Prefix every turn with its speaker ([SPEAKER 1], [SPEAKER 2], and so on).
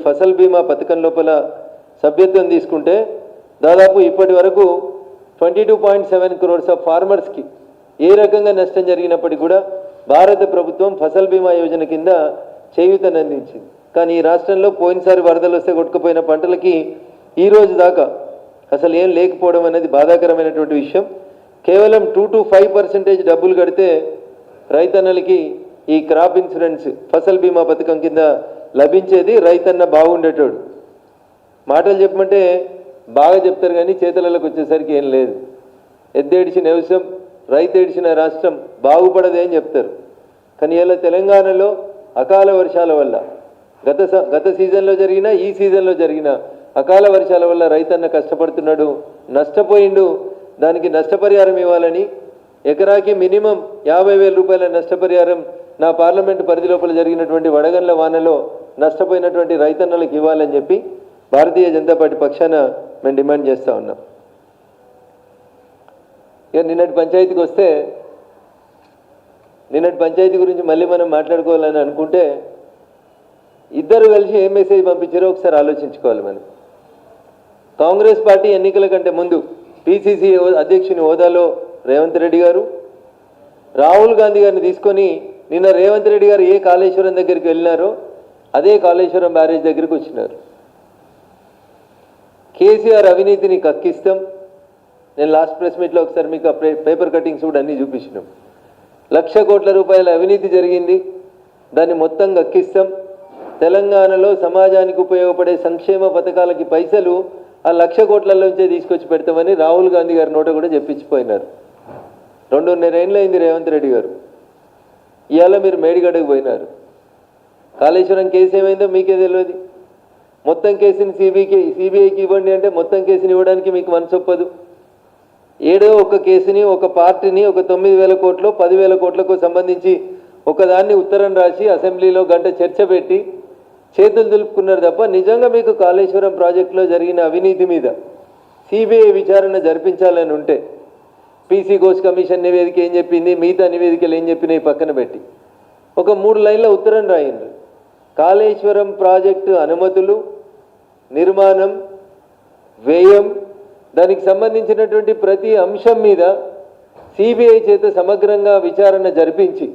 [SPEAKER 1] ఫసల్ బీమా పథకం లోపల సభ్యత్వం తీసుకుంటే దాదాపు ఇప్పటి వరకు 22.7 crores ఆఫ్ ఫార్మర్స్కి ఏ రకంగా నష్టం జరిగినప్పటికీ కూడా భారత ప్రభుత్వం ఫసల్ బీమా యోజన కింద చేయూతనందించింది. కానీ ఈ రాష్ట్రంలో పోయినసారి వరదలు వస్తే కొట్టుకుపోయిన పంటలకి ఈ రోజు దాకా అసలు ఏం లేకపోవడం అనేది బాధాకరమైనటువంటి విషయం. కేవలం 2 to 5% డబ్బులు కడితే రైతన్నలకి ఈ క్రాప్ ఇన్సూరెన్స్ ఫసల్ బీమా పథకం కింద లభించేది. రైతన్న బాగుండేటోడు. మాటలు చెప్పమంటే బాగా చెప్తారు కానీ చేతులకు వచ్చేసరికి ఏం లేదు. ఎద్దేడిచిన వ్యవసాయం రైతు ఏడిచిన రాష్ట్రం బాగుపడదే అని చెప్తారు. కానీ ఇలా తెలంగాణలో అకాల వర్షాల వల్ల గత సీజన్లో జరిగిన ఈ సీజన్లో జరిగిన అకాల వర్షాల వల్ల రైతన్న కష్టపడుతున్నాడు, నష్టపోయిండు. దానికి నష్టపరిహారం ఇవ్వాలని ఎకరాకి మినిమం 50,000 రూపాయల నష్టపరిహారం నా పార్లమెంటు పరిధి లోపల జరిగినటువంటి వడగండ్ల వానలో నష్టపోయినటువంటి రైతన్నలకు ఇవ్వాలని చెప్పి భారతీయ జనతా పార్టీ పక్షాన మేము డిమాండ్ చేస్తూ ఉన్నాం. ఇక నిన్నటి పంచాయతీకి వస్తే నిన్నటి పంచాయతీ గురించి మళ్ళీ మనం మాట్లాడుకోవాలని అనుకుంటే ఇద్దరు కలిసి ఏ మెసేజ్ పంపించారో ఒకసారి ఆలోచించుకోవాలి. మనం కాంగ్రెస్ పార్టీ ఎన్నికల కంటే ముందు పిసిసి అధ్యక్షుని హోదాలో రేవంత్ రెడ్డి గారు రాహుల్ గాంధీ గారిని తీసుకొని నిన్న రేవంత్ రెడ్డి గారు ఏ కాళేశ్వరం దగ్గరికి వెళ్ళినారో అదే కాళేశ్వరం బ్యారేజ్ దగ్గరికి వచ్చినారు. కేసీఆర్ అవినీతిని కక్కిస్తాం. నేను లాస్ట్ ప్రెస్ మీట్లో ఒకసారి మీకు ఆ పేపర్ కటింగ్స్ కూడా అన్నీ చూపించినాం. 1,00,000 కోట్ల రూపాయల అవినీతి జరిగింది, దాన్ని మొత్తం కక్కిస్తాం. తెలంగాణలో సమాజానికి ఉపయోగపడే సంక్షేమ పథకాలకి పైసలు ఆ 1,00,000 కోట్లలోంచే తీసుకొచ్చి పెడతామని రాహుల్ గాంధీ గారి నోట కూడా చెప్పించిపోయినారు. 2.5 ఏళ్ళు అయింది రేవంత్ రెడ్డి గారు. ఇవాళ మీరు మేడిగడ్డకు పోయినారు. కాళేశ్వరం కేసు ఏమైందో మీకే తెలియదు. మొత్తం కేసుని సిబిఐకి ఇవ్వండి అంటే మొత్తం కేసుని ఇవ్వడానికి మీకు మనసు ఒప్పదు. ఏడో ఒక కేసుని ఒక పార్టీని ఒక 9,000 కోట్లు 10,000 కోట్లకు సంబంధించి ఒకదాన్ని ఉత్తరం రాసి అసెంబ్లీలో గంట చర్చ పెట్టి చేతులు దులుపుకున్నారు తప్ప నిజంగా మీకు కాళేశ్వరం ప్రాజెక్టులో జరిగిన అవినీతి మీద సిబిఐ విచారణ జరిపించాలని ఉంటే పీసీ ఘోష్ కమిషన్ నివేదిక ఏం చెప్పింది, మిగతా నివేదికలు ఏం చెప్పినాయి పక్కన పెట్టి ఒక 3 లైన్ల ఉత్తరం రాయండి. కాళేశ్వరం ప్రాజెక్టు అనుమతులు, నిర్మాణం, వ్యయం, దానికి సంబంధించినటువంటి ప్రతి అంశం మీద సిబిఐ చేత సమగ్రంగా విచారణ జరిపించి